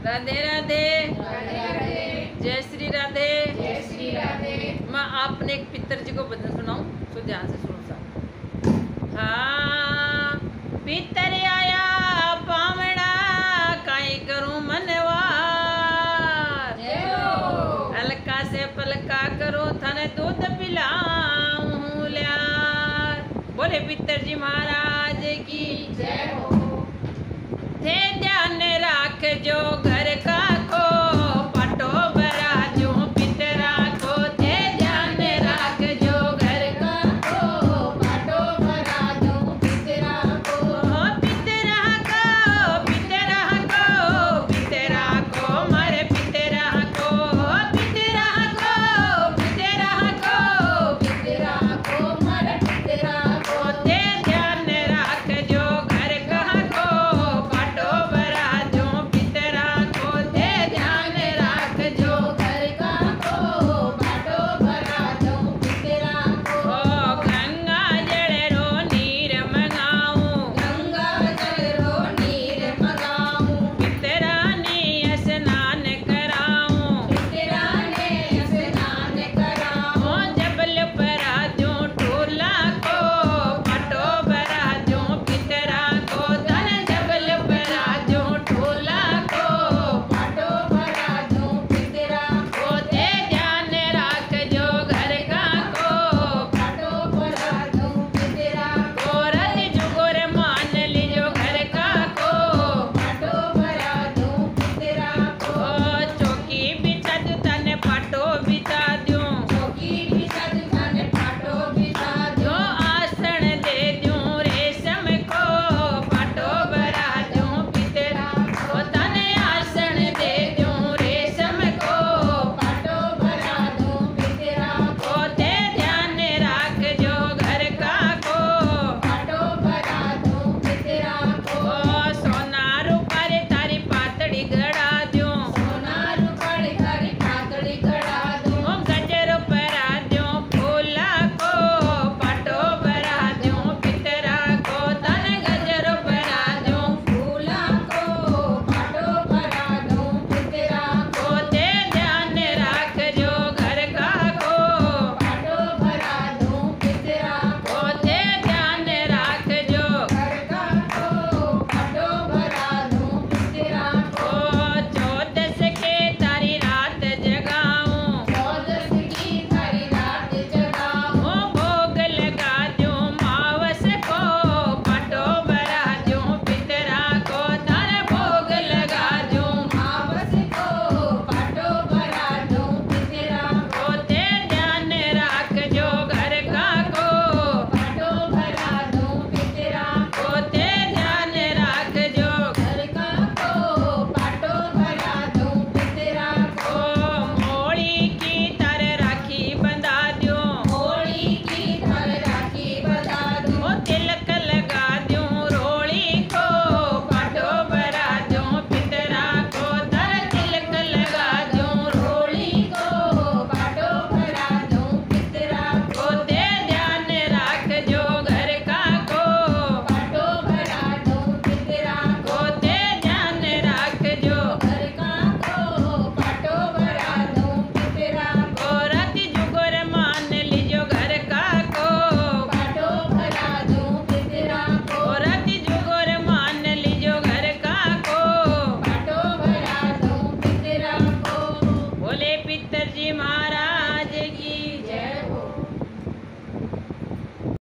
राधे राधे। जय श्री राधे। जय श्री राधे। मैं आपने एक पितर जी को भजन सुनाऊं, तो ध्यान से सुनो सब। हाँ, पितर आया पावड़ा काई करूं मनवार, हल्का से पलका करो थाने दूध पिलाऊं ल्यार। बोले पितर जी महाराज की जय हो। थे ध्यान राख जो घर का को पाटो भरा जो पितरा को। थे ध्यान राख जो घर का को पाटो भरा जो पितरा को। पितरा को पितरा को पितरा को मारे पितरा को। पितरा को पितरा को पितरा को मारे पितरा को। थे ध्यान राख जो घर का को पाटो भरा जो पितरा को। थे ध्यान राख जो घर का को पाटो भरा जो पितरा को। गंगा जल रो नीर मंगाऊं, गंगा जल रो नीर मगाऊं। पितरा ने स्नान कराऊं। पितरा ने स्नान कराऊं। जबल परा जो टोला को पाटो भरा जो पितरा को। धन जबल परा जो टोला को पाटो भरा जो पितरा को। थे ध्यान राख जो घर का को पाटो भरा जो पितरा को। रज जुगोर मान लीजो घर का को। पाटो भरा जो पितरा को। चौकी बिछा दू तने पाटो बिछा दूं। चौकी बिछा दू थाने पाटो बिछा जो दो। आसन दे दूं रेशम को पाटो भरा जो पितरा को। तने आसन दे दूं रेशम को पाटो भरा जो पितरा को। थे ध्यान राख जो घर का को। पाटो भरा जो पितरा को। सोना रूपारे तारी पातड़ी गड़ा दूं। सोना रूपड़ थारी पातड़ी गड़ा दो। गजर परा दूं फूला को पाटो भरा दूं पितरा को। तन गजर परा दूं फूला को पाटो भरा जो पितरा को। थे ध्यान राख जो घर का को। पाटो भरा जो पितरा को। थे ध्यान राख जो घर का को पाटो भरा जो पितरा को। चौदस के तारी रात जगाऊं। चौदस की थारी रात जगाऊं। भोग लगा दूं मावस को पाटो भरा दूं पितरा को। धन भोग लगा दूं मावस को पाटो भरा जो पितरा को। थे ध्यान राख जो घर का को। पाटो भरा जो पितरा को। थे ध्यान राख जो घर का को पाटो भरा जो पितरा को। मोड़ी की तर राखी बंधा दूं। होली की थार राखी बता दूं। तिलक लगा दूं रोड़ी को पाटो भरा दूं पितरा को। धर तिलक लगा दूं होली को पाटो भरा जो पितरा को। थे ध्यान राख जो घर का को। पाटो भरा जो पितरा को। थे ध्यान राख जो घर का को पाटो भरा जो पितरा को। रति जुगोर मान लीजो घर का को। पाटो भरा जो पितरा को। रति जुगोर मान लीजो घर का को। पाटो भरा जो पितरा को। बोले पितर जी महाराज